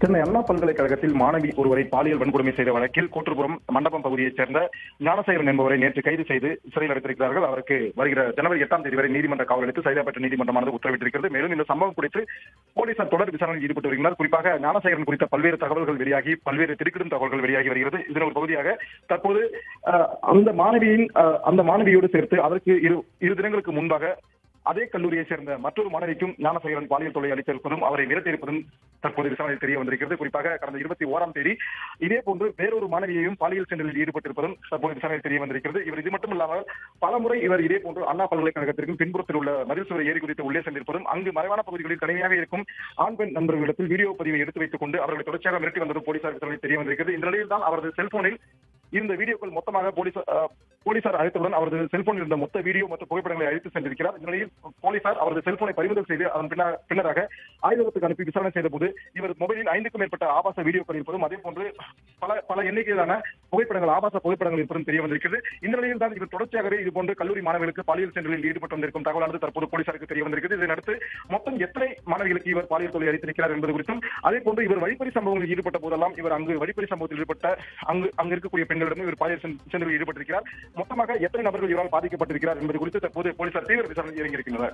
சென்னை அண்ணா பல்கலைக்கழகத்தில் மாணவி ஒருவரை பாலியல் வன்கொடுமை செய்த வழக்கில் கோட்டூர்புரம் மண்டபம் பகுதியைச் சேர்ந்த ஞானசேகரன் என்பவரை நேற்று கைது செய்து சிறையில் அடைத்திருக்கிறார்கள். அவருக்கு வருகிற ஜனவரி 8ஆம் தேதி வரை நீதிமன்ற காவல் அளித்து சைதாப்பேட்டை நீதிமன்றமானது உத்தரவிட்டிருக்கிறது. மேலும் இந்த சம்பவம் குறித்து போலீசார் தொடர் விசாரணையில் ஈடுபட்டு வருகிறார். குறிப்பாக ஞானசேகரன் குறித்த பல்வேறு தகவல்கள் வெளியாகி பல்வேறு திடுக்கிடும் தகவல்கள் வெளியாகி வருகிறது. இதன் ஒரு பகுதியாக தற்போது அந்த மாணவியோடு சேர்த்து அதற்கு இரு தினங்களுக்கு முன்பாக அதே கல்லூரியை சேர்ந்த மற்றொரு மாணவிக்கும் ஞானசேகரன் பாலியல் தொல்லை அளித்திருப்பதும் அவரை மிரட்டியிருப்பதும் தற்போது விசாரணையில் தெரிய வந்திருக்கிறது. குறிப்பாக கடந்த 21ஆம் தேதி இதே போன்று வேறொரு மாணவியையும் பாலியல் சென்றலில் ஈடுபட்டிருப்பதும் தற்போது விசாரணையில் தெரிய வந்திருக்கிறது. இவர் இது மட்டும் இல்லாமல் பலமுறை இவர் இதே போன்று அண்ணா பல்கலைக்கழகத்திற்கும் பின்புறத்தில் உள்ள மதில் சுவர் ஏரி குறித்து உள்ளே சென்றிருப்பதும் அங்கு மறைவான பகுதிகளில் தனியாக இருக்கும் ஆண் பெண் நண்பர்களிடத்தில் வீடியோ பதிவை எடுத்து வைத்துக் கொண்டு அவர்களை தொடர்ச்சியாக மிரட்டி வந்ததும் போலீசார் விசாரணையில் தெரிய வந்திருக்கிறது. இந்த நிலையில் தான் அவரது செல்போனில் இந்த வீடியோக்கள் மொத்தமாக போலீசார் அழைத்தவுடன் அவரது செல்போனில் இருந்த மொத்த வீடியோ மற்றும் புகைப்படங்களை அழைத்து சென்றிருக்கிறார். இந்த நிலையில் போலீசார் அவரது செல்போனை பறிமுதல் செய்து அதன் பின்னராக ஆய்வகத்துக்கு அனுப்பி விசாரணை செய்த போது இவர் மொபைலில் 5க்கும் மேற்பட்ட ஆபாச வீடியோக்கள் இருப்பதும் அதே போன்று பல எண்ணிக்கையிலான ஆபாச புகைப்படங்கள் இருப்பதும் தெரிய வந்திருக்கிறது. இந்த நிலையில் தான் இவர் தொடர்ச்சியாகவே இதுபோன்று கல்லூரி மாணவர்களுக்கு பாலியல் சென்றலில் ஈடுபட்டு வந்திருக்கும் தகவலானது தற்போது போலீசாருக்கு தெரிய வந்திருக்கிறது. இதனையடுத்து மொத்தம் எத்தனை மாணவிகளுக்கு இவர் பாலியல் தொல்லை அளித்திருக்கிறார் என்பது குறித்தும் அதே போன்று இவர் வழிப்பறி சம்பவங்களில் ஈடுபட்ட போதெல்லாம் இவர் அங்கு வழிப்பறி சம்பவத்தில் ஈடுபட்ட அங்கு இருக்கக்கூடிய பெண்களிடமும் இவர் பாலியல் சென்றலில் ஈடுபட்டிருக்கிறார். மொத்தமாக எத்தனை நபர்கள் இவரால் பாதிக்கப்பட்டிருக்கிறார் என்பது குறித்து தற்போது போலீசார் தீவிர விசாரணை இறங்கியிருக்கின்றனர்.